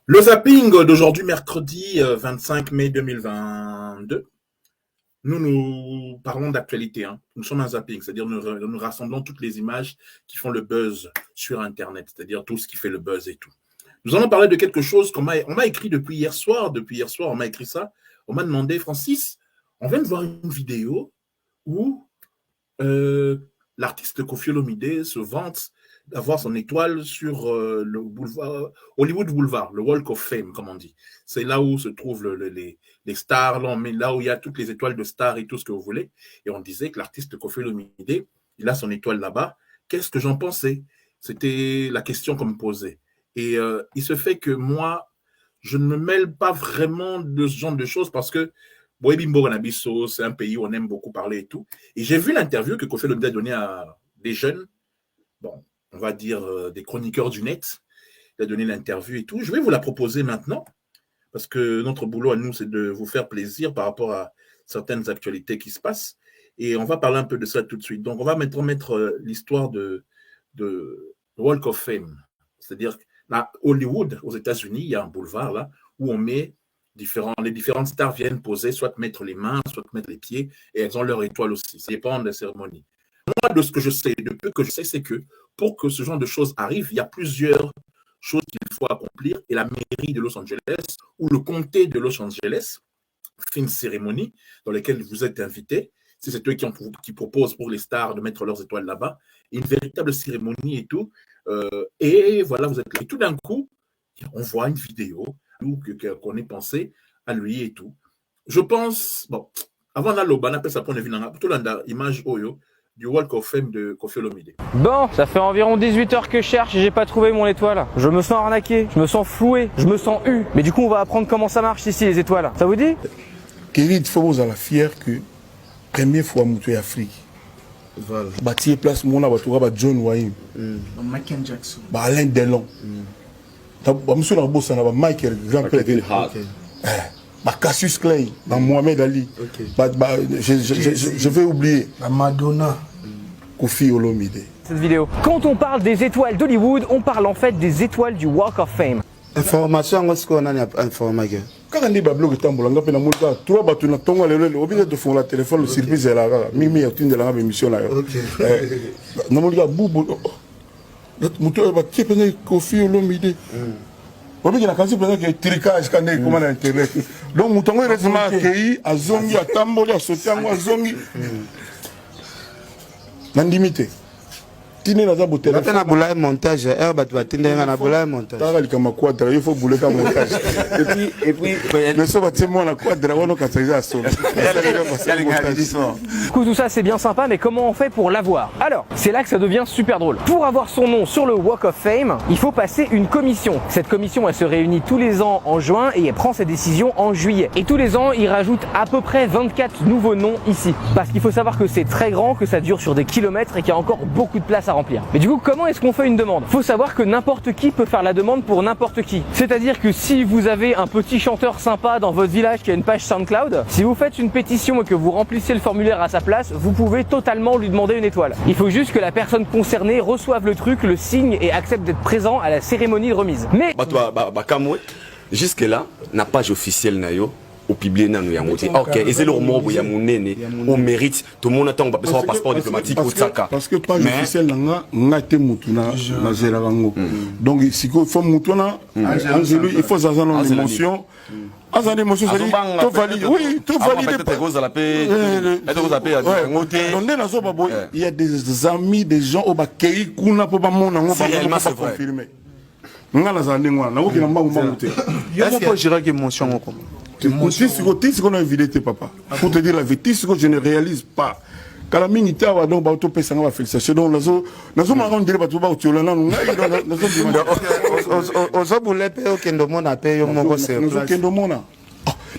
Le zapping d'aujourd'hui, mercredi 25 mai 2022. Nous parlons d'actualité. Hein. Nous sommes un zapping, c'est-à-dire nous rassemblons toutes les images qui font le buzz sur Internet, c'est-à-dire tout ce qui fait le buzz et tout. Nous allons parler de quelque chose qu'on m'a écrit depuis hier soir. Depuis hier soir, on m'a écrit ça. On m'a demandé, Francis, on vient de voir une vidéo où l'artiste Koffi Olomide se vante d'avoir son étoile sur le boulevard, Hollywood Boulevard, le Walk of Fame, comme on dit. C'est là où se trouvent les stars, là où il y a toutes les étoiles de stars et tout ce que vous voulez. Et on disait que l'artiste Koffi Olomide, il a son étoile là-bas. Qu'est-ce que j'en pensais? C'était la question qu'on me posait. Et il se fait que moi, je ne me mêle pas vraiment de ce genre de choses parce que c'est un pays où on aime beaucoup parler et tout. Et j'ai vu l'interview que Koffi Olomide a donnée à des jeunes, bon, on va dire des chroniqueurs du net. Il a donné l'interview et tout. Je vais vous la proposer maintenant parce que notre boulot à nous, c'est de vous faire plaisir par rapport à certaines actualités qui se passent. Et on va parler un peu de ça tout de suite. Donc, on va mettre l'histoire de Walk of Fame. C'est-à-dire, à Hollywood, aux États-Unis, il y a un boulevard là où on met les différentes stars viennent poser, soit mettre les mains, soit mettre les pieds, et elles ont leur étoile aussi. Ça dépend des cérémonies. Moi, de ce que je sais, de peu que je sais, c'est que pour que ce genre de choses arrive, il y a plusieurs choses qu'il faut accomplir. Et la mairie de Los Angeles ou le comté de Los Angeles fait une cérémonie dans laquelle vous êtes invités. C'est eux qui proposent pour les stars de mettre leurs étoiles là-bas. Une véritable cérémonie et tout. Et voilà, vous êtes là. Et tout d'un coup, on voit une vidéo qu'on ait pensé à lui et tout. Je pense, bon, avant d'Aloba, on appelle ça pour une image Oyo du Walk of Fame de Koffi Olomide. Bon, ça fait environ 18 heures que je cherche et j'ai pas trouvé mon étoile. Je me sens arnaqué, je me sens floué, je me sens eu. Mais du coup, on va apprendre comment ça marche ici, les étoiles. Ça vous dit? Kérid, il faut vous être fier que première fois que Afrique. Voilà. Bâtir place mon abattoir John Wayne. Michael Jackson. Alain Delon. Monsieur Narbosa na Michael Grand-Père. Cassius Clay, Mohamed Ali. Je vais oublier. Madonna. Koffi Olomide. Cette vidéo. Quand on parle des étoiles d'Hollywood, on parle en fait des étoiles du Walk of Fame. Information, est-ce qu'on a information? Quand on dit que le tambour, on a fait trois bateaux, on a obligé de faire le téléphone, le service est là. Mimi a une de la émission là. On a dit Boubou. Moto va qui peut Koffi Olomide. On a dit que le tricage quand on comment internet. Donc mouton est récemment accueilli à Zongi, à Tamboli, à Sotiango, à Zongi. Nandimité. Tine na za boutela. On a boulé montage, herbe tu vas tiner na boulé montage. T'as le comme quadra, il faut bouler comme montage. Et puis mais ça va te moi la quadra, on a qu'à ça son. Du coup, tout ça c'est bien sympa, mais comment on fait pour l'avoir? Alors, c'est là que ça devient super drôle. Pour avoir son nom sur le Walk of Fame, il faut passer une commission. Cette commission, elle se réunit tous les ans en juin et elle prend ses décisions en juillet. Et tous les ans, ils rajoutent à peu près 24 nouveaux noms ici. Parce qu'il faut savoir que c'est très grand, que ça dure sur des kilomètres et qu'il y a encore beaucoup de place à remplir. Mais du coup, comment est-ce qu'on fait une demande? Faut savoir que n'importe qui peut faire la demande pour n'importe qui. C'est-à-dire que si vous avez un petit chanteur sympa dans votre village qui a une page SoundCloud, si vous faites une pétition et que vous remplissez le formulaire à sa place, vous pouvez totalement lui demander une étoile. Il faut juste que la personne concernée reçoive le truc, le signe et accepte d'être présent à la cérémonie de remise. Mais jusque là, la page officielle nayo au public nan yango ti. OK, et c'est le moment où il y a mon nene, on mérite tout le monde attend pas besoin passeport diplomatique pour ça. Parce que page officielle nga te mutuna na zera rango. Donc si il faut mutuna Angelo, il faut ça dans l'émotion. As une émotion, ça dit tout valide. Oui, tout valide. Il y a des amis, des gens au bakei kuna po ba mona ngo ba confirmer. Nga la zande ngwa na okina mbangu mbangu te. Yo ko jira que émotion ko. C'est qu'on a invité tes papas. Pour te dire la vérité, c'est que je ne réalise pas. Quand la minute a donc bateau pèse en félicitations. Donc nous marrons dire bateau ba tu l'en nous ozo boule pe o kendo mona pe yo moko c'est. Nous kendo mona.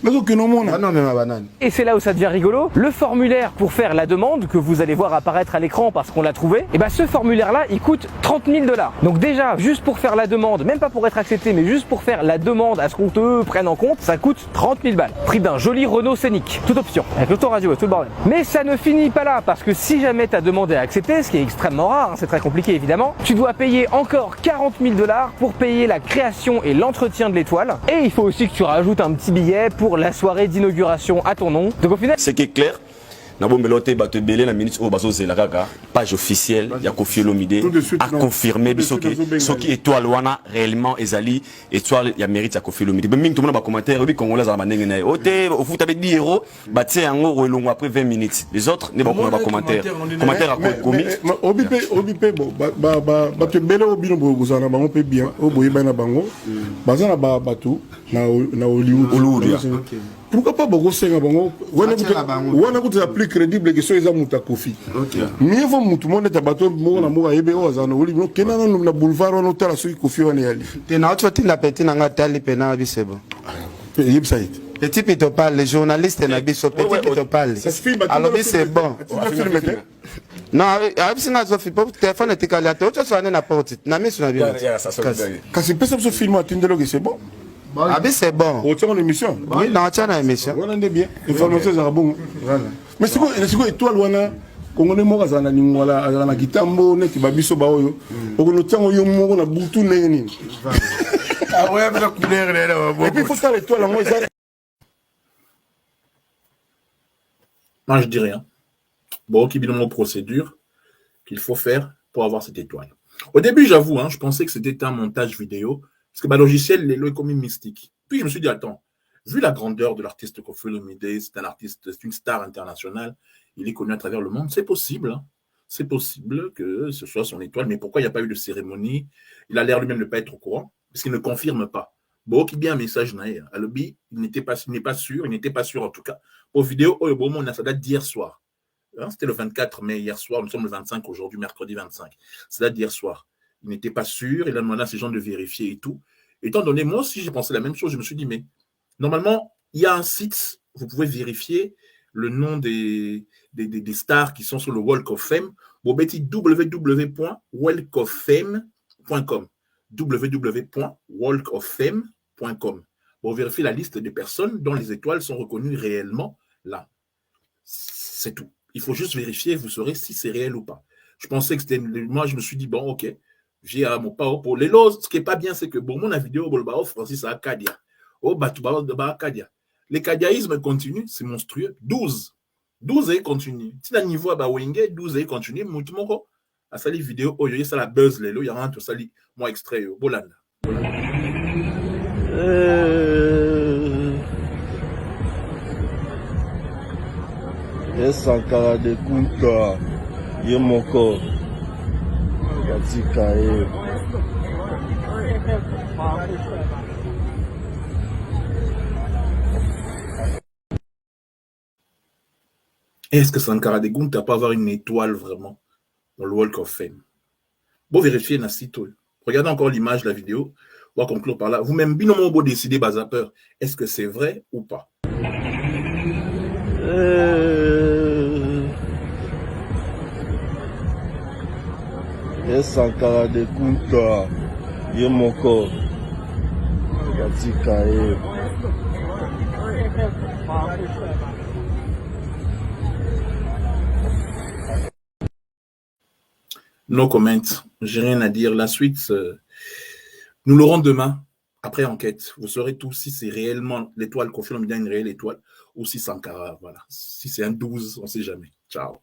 Mais donc, non, mon. Ah non, mais ma banane. Et c'est là où ça devient rigolo. Le formulaire pour faire la demande que vous allez voir apparaître à l'écran parce qu'on l'a trouvé, et ben ce formulaire-là, il coûte 30 000 $. Donc déjà, juste pour faire la demande, même pas pour être accepté, mais juste pour faire la demande à ce qu'on te prenne en compte, ça coûte 30 000 balles. Prix d'un joli Renault Scénic, toute option, avec l'autoradio et tout le bordel. Mais ça ne finit pas là, parce que si jamais ta demande est acceptée, ce qui est extrêmement rare, hein, c'est très compliqué évidemment, tu dois payer encore 40 000 $ pour payer la création et l'entretien de l'étoile. Et il faut aussi que tu rajoutes un petit billet pour la soirée d'inauguration à ton nom. Donc au final, Ce qui est clair, Nabombelote bato belé la minute au bazo la kaka page officielle ya Koffi Olomide a confirmé ce qui étoile wana réellement ezali étoile ya mérite ya Koffi Olomide. Même tout le monde ba commentaire bi congolais za bandenge na ote au foot avec 10 euros ba tie yango relongo après 20 minutes. Les autres ne ba commentaire à commis. Obipe bon ba te belé obino bozana bango pe bien o boyeba na bango bazana ba bato na Hollywood. Pourquoi pas beaucoup senga bango wana kuta plus crédible que ceux muta Koffi. Mieux vaut tout le monde est bateau mo na mo ebe o zana oli no kenana na boulevard on hôtel so Koffi wana yali. T'es na autre la petite na tali pena bi c'est bon. Yeb saïd. Petit qui te parle, les journalistes na biso petit qui te parle. Alors c'est bon. Non, avec singa zo fi pop téléphone était calé to tu sois na porte. Na mi na bien. Quand c'est pas ça ce film atteindre que c'est bon. Ah ben c'est bon. Au tient l'émission. Oui, non, tu as une émission. On est bien. Information ça bon. Mais c'est quoi étoile wana Congolais mo kazana ni ngwala azana kitambo neti babiso ba oyo. Okono tsango yo moko na butu neni. Ah ouais, avec la couleur là. Et puis il faut ça l'étoile moi ça. Moi, je dis rien. Bon, qui bidon aux procédures qu'il faut faire pour avoir cette étoile. Au début, j'avoue, je pensais que c'était un montage vidéo, parce que le logiciel, il est comme mystique. Puis je me suis dit, attends, vu la grandeur de l'artiste Koffi Olomide, c'est un artiste, c'est une star internationale, il est connu à travers le monde, c'est possible. C'est possible que ce soit son étoile, mais pourquoi il n'y a pas eu de cérémonie? Il a l'air lui-même de ne pas être au courant, parce qu'il ne confirme pas. Bon, qui bien un message naïf. À l'objet, il n'est pas sûr en tout cas. Pour vidéo, on a ça date d'hier soir. C'était le 24 mai hier soir, nous sommes le 25 aujourd'hui, mercredi 25. Ça date d'hier soir. Il n'était pas sûr, il a demandé à ces gens de vérifier et tout. Étant donné, moi aussi, j'ai pensé la même chose. Je me suis dit, mais normalement, il y a un site, vous pouvez vérifier le nom des stars qui sont sur le Walk of Fame. Bon, petit www.walkoffame.com www.walkoffame.com. Bon, vérifiez la liste des personnes dont les étoiles sont reconnues réellement là. C'est tout. Il faut juste vérifier, vous saurez si c'est réel ou pas. Je pensais que c'était... Moi, je me suis dit, bon, ok, j'ai à mon pas pour les lots. Ce qui n'est pas bien, c'est que, bon, mon vidéo, Francis à Akadia. Oh, Akadia. Les kadiaïsmes continuent, c'est monstrueux. 12 et continue. Si la niveau à Wenge, 12 et continue, Moutumoko, à sali vidéo, oh, il y a ça la buzz, il y a un tout sali, moi extrait, Bolanda. Sankara de Kunta, Yemoko, Yatikae. Est-ce que Sankara de Kunta peut avoir une étoile vraiment dans le Walk of Fame? Bon, vérifiez dans site. Regardez encore l'image de la vidéo. On va conclure par là. Vous-même, binomo, vous décidez, Bazapeur, est-ce que c'est vrai ou pas? Sankara de Kunta, Yemoko, Yatikae. No comment, j'ai rien à dire. La suite, nous l'aurons demain, après enquête. Vous saurez tout si c'est réellement l'étoile Koffi Olomide, une réelle étoile, ou si Sankara, voilà. Si c'est un 12, on ne sait jamais. Ciao.